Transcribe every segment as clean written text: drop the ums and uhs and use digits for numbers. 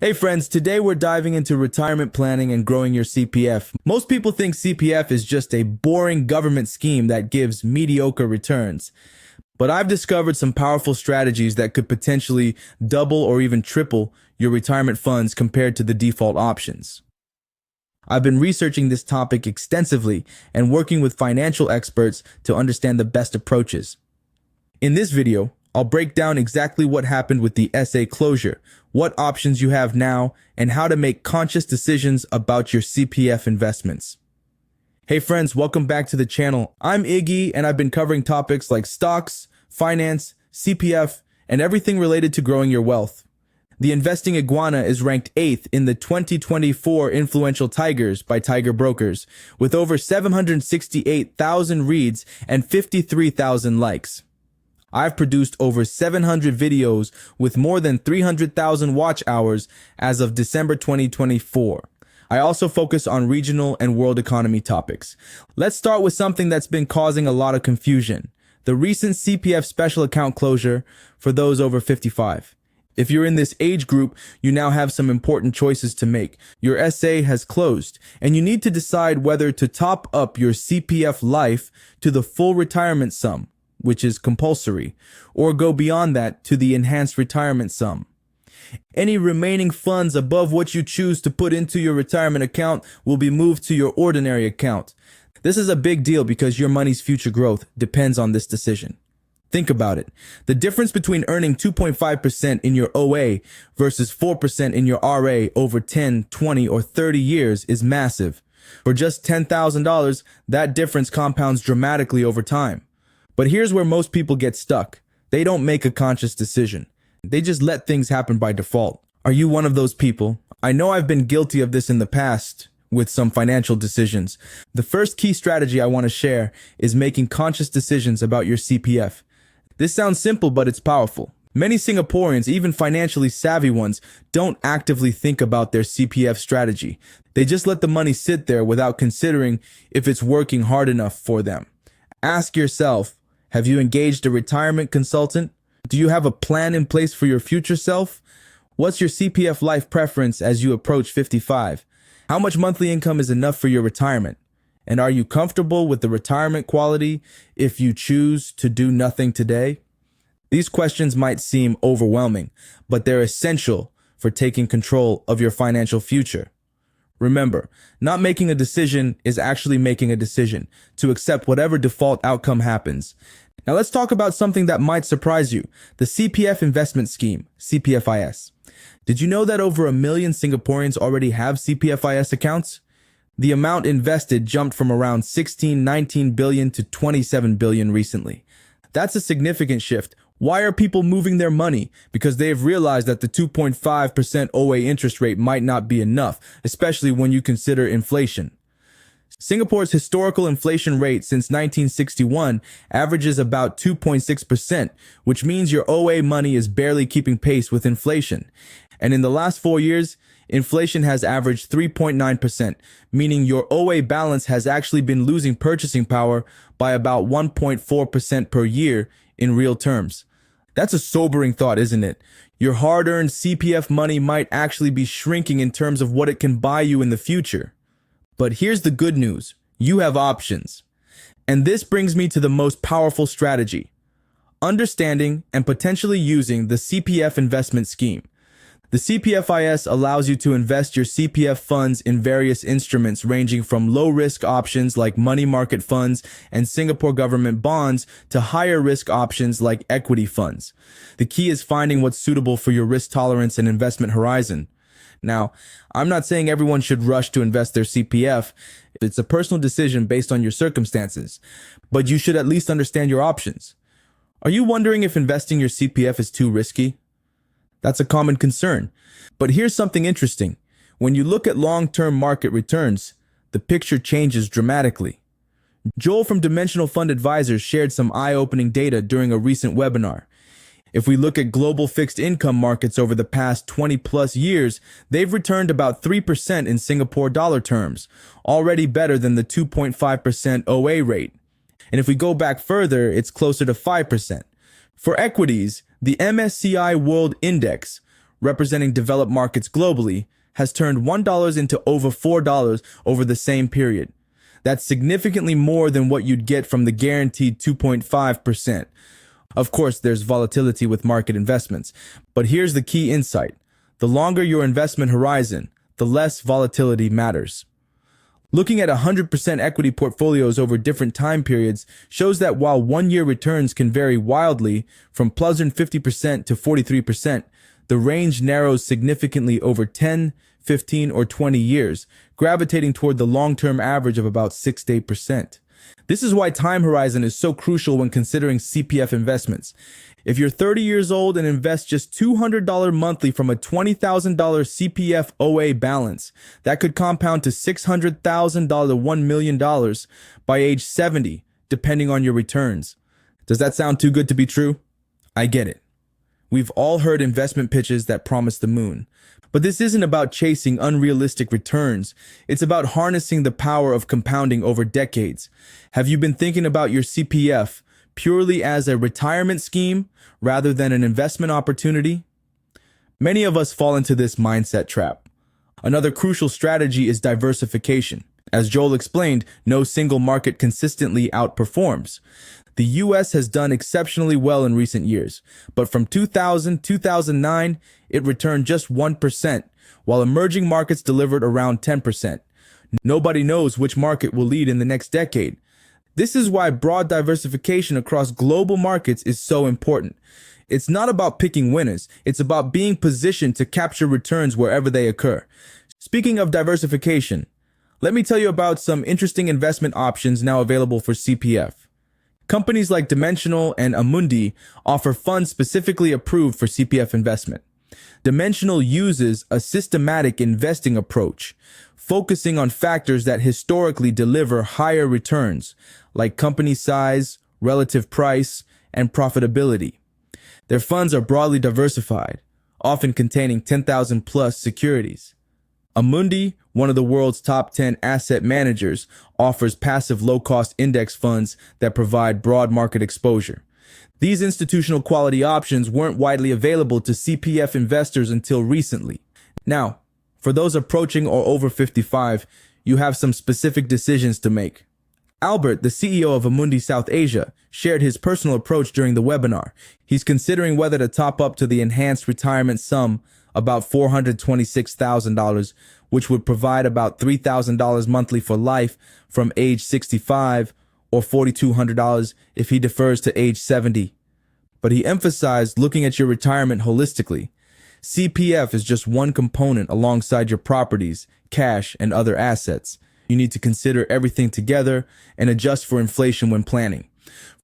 Hey friends, today we're diving into retirement planning and growing your CPF. Most people think CPF is just a boring government scheme that gives mediocre returns. But I've discovered some powerful strategies that could potentially double or even triple your retirement funds compared to the default options. I've been researching this topic extensively and working with financial experts to understand the best approaches. In this video, I'll break down exactly what happened with the SA Closure, what options you have now, and how to make conscious decisions about your CPF investments. Hey friends, welcome back to the channel. I'm Iggy, and I've been covering topics like stocks, finance, CPF, and everything related to growing your wealth. The Investing Iguana is ranked 8th in the 2024 Influential Tigers by Tiger Brokers, with over 768,000 reads and 53,000 likes. I've produced over 700 videos with more than 300,000 watch hours as of December 2024. I also focus on regional and world economy topics. Let's start with something that's been causing a lot of confusion: the recent CPF special account closure for those over 55. If you're in this age group, you now have some important choices to make. Your SA has closed, and you need to decide whether to top up your CPF life to the full retirement sum, which is compulsory, or go beyond that to the enhanced retirement sum. Any remaining funds above what you choose to put into your retirement account will be moved to your ordinary account. This is a big deal because your money's future growth depends on this decision. Think about it. The difference between earning 2.5% in your OA versus 4% in your RA over 10, 20, or 30 years is massive. For just $10,000, that difference compounds dramatically over time. But here's where most people get stuck. They don't make a conscious decision. They just let things happen by default. Are you one of those people? I know I've been guilty of this in the past with some financial decisions. The first key strategy I want to share is making conscious decisions about your CPF. This sounds simple, but it's powerful. Many Singaporeans, even financially savvy ones, don't actively think about their CPF strategy. They just let the money sit there without considering if it's working hard enough for them. Ask yourself, have you engaged a retirement consultant? Do you have a plan in place for your future self? What's your CPF life preference as you approach 55? How much monthly income is enough for your retirement? And are you comfortable with the retirement quality if you choose to do nothing today? These questions might seem overwhelming, but they're essential for taking control of your financial future. Remember, not making a decision is actually making a decision to accept whatever default outcome happens. Now let's talk about something that might surprise you: the CPF Investment Scheme, CPFIS. Did you know that over 1 million Singaporeans already have CPFIS accounts? The amount invested jumped from around 19 billion to 27 billion recently. That's a significant shift. Why are people moving their money? Because they've realized that the 2.5% OA interest rate might not be enough, especially when you consider inflation. Singapore's historical inflation rate since 1961 averages about 2.6%, which means your OA money is barely keeping pace with inflation. And in the last 4 years, inflation has averaged 3.9%, meaning your OA balance has actually been losing purchasing power by about 1.4% per year in real terms. That's a sobering thought, isn't it? Your hard-earned CPF money might actually be shrinking in terms of what it can buy you in the future. But here's the good news: you have options. And this brings me to the most powerful strategy: understanding and potentially using the CPF investment scheme. The CPFIS allows you to invest your CPF funds in various instruments ranging from low-risk options like money market funds and Singapore government bonds to higher-risk options like equity funds. The key is finding what's suitable for your risk tolerance and investment horizon. Now, I'm not saying everyone should rush to invest their CPF. It's a personal decision based on your circumstances, but you should at least understand your options. Are you wondering if investing your CPF is too risky? That's a common concern. But here's something interesting. When you look at long-term market returns, the picture changes dramatically. Joel from Dimensional Fund Advisors shared some eye-opening data during a recent webinar. If we look at global fixed income markets over the past 20 plus years, they've returned about 3% in Singapore dollar terms, already better than the 2.5% OA rate. And if we go back further, it's closer to 5%. For equities, the MSCI World Index representing developed markets globally, has turned $1 into over $4 over the same period. That's significantly more than what you'd get from the guaranteed 2.5%. Of course, there's volatility with market investments, but here's the key insight. The longer your investment horizon, the less volatility matters. Looking at 100% equity portfolios over different time periods shows that while one-year returns can vary wildly from pleasant 50% to 43%, the range narrows significantly over 10, 15, or 20 years, gravitating toward the long-term average of about 6 to 8%. This is why time horizon is so crucial when considering CPF investments. If you're 30 years old and invest just $200 monthly from a $20,000 CPF OA balance, that could compound to $600,000 $1 million by age 70, depending on your returns. Does that sound too good to be true? I get it. We've all heard investment pitches that promise the moon. But this isn't about chasing unrealistic returns. It's about harnessing the power of compounding over decades. Have you been thinking about your CPF purely as a retirement scheme rather than an investment opportunity? Many of us fall into this mindset trap. Another crucial strategy is diversification. As Joel explained, no single market consistently outperforms. The US has done exceptionally well in recent years, but from 2000-2009, it returned just 1%, while emerging markets delivered around 10%. Nobody knows which market will lead in the next decade. This is why broad diversification across global markets is so important. It's not about picking winners, it's about being positioned to capture returns wherever they occur. Speaking of diversification, let me tell you about some interesting investment options now available for CPF. Companies like Dimensional and Amundi offer funds specifically approved for CPF investment. Dimensional uses a systematic investing approach, focusing on factors that historically deliver higher returns, like company size, relative price, and profitability. Their funds are broadly diversified, often containing 10,000 plus securities. Amundi, one of the world's top 10 asset managers, offers passive low-cost index funds that provide broad market exposure. These institutional quality options weren't widely available to CPF investors until recently. Now, for those approaching or over 55, you have some specific decisions to make. Albert, the CEO of Amundi South Asia, shared his personal approach during the webinar. He's considering whether to top up to the enhanced retirement sum, about $426,000, which would provide about $3,000 monthly for life from age 65 or $4,200 if he defers to age 70. But he emphasized looking at your retirement holistically. CPF is just one component alongside your properties, cash, and other assets. You need to consider everything together and adjust for inflation when planning.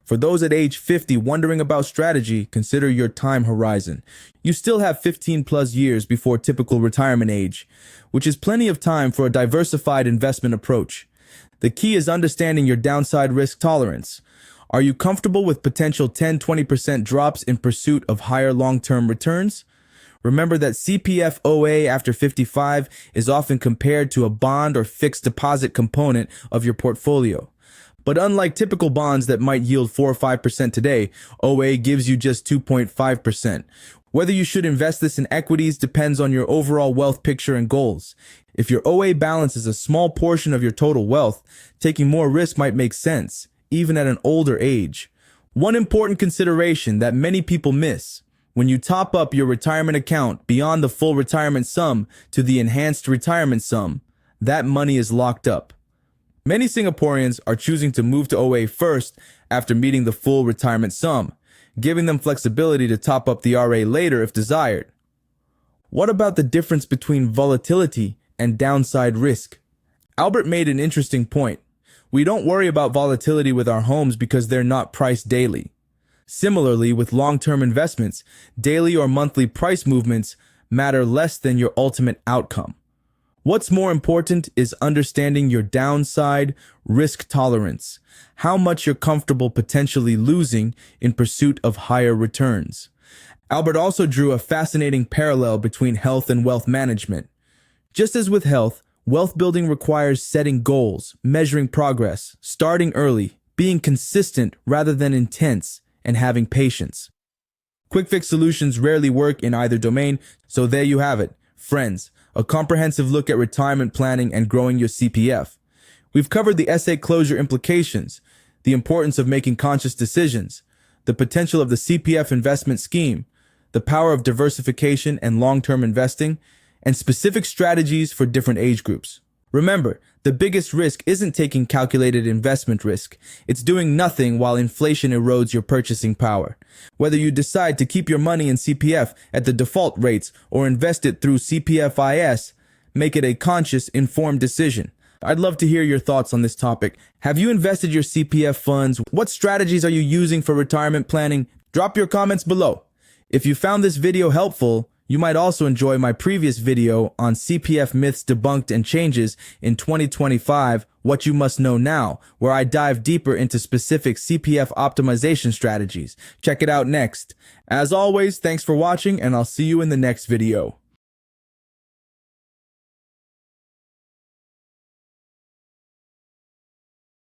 For those at age 50 wondering about strategy, consider your time horizon. You still have 15 plus years before typical retirement age, which is plenty of time for a diversified investment approach. The key is understanding your downside risk tolerance. Are you comfortable with potential 10-20% drops in pursuit of higher long-term returns? Remember that CPF OA after 55 is often compared to a bond or fixed deposit component of your portfolio. But unlike typical bonds that might yield 4 or 5% today, OA gives you just 2.5%. Whether you should invest this in equities depends on your overall wealth picture and goals. If your OA balance is a small portion of your total wealth, taking more risk might make sense, even at an older age. One important consideration that many people miss: when you top up your retirement account beyond the full retirement sum to the enhanced retirement sum, that money is locked up. Many Singaporeans are choosing to move to OA first after meeting the full retirement sum, giving them flexibility to top up the RA later if desired. What about the difference between volatility and downside risk? Albert made an interesting point. We don't worry about volatility with our homes because they're not priced daily. Similarly, with long-term investments, daily or monthly price movements matter less than your ultimate outcome. What's more important is understanding your downside risk tolerance, how much you're comfortable potentially losing in pursuit of higher returns. Albert also drew a fascinating parallel between health and wealth management. Just as with health, wealth building requires setting goals, measuring progress, starting early, being consistent rather than intense, and having patience. Quick fix solutions rarely work in either domain, so there you have it. Friends, a comprehensive look at retirement planning and growing your CPF. We've covered the SA closure implications, the importance of making conscious decisions, the potential of the CPF investment scheme, the power of diversification and long-term investing, and specific strategies for different age groups. Remember, the biggest risk isn't taking calculated investment risk. It's doing nothing while inflation erodes your purchasing power. Whether you decide to keep your money in CPF at the default rates or invest it through CPFIS, make it a conscious, informed decision. I'd love to hear your thoughts on this topic. Have you invested your CPF funds? What strategies are you using for retirement planning? Drop your comments below. If you found this video helpful, you might also enjoy my previous video on CPF myths debunked and changes in 2025, What You Must Know Now, where I dive deeper into specific CPF optimization strategies. Check it out next. As always, thanks for watching, and I'll see you in the next video.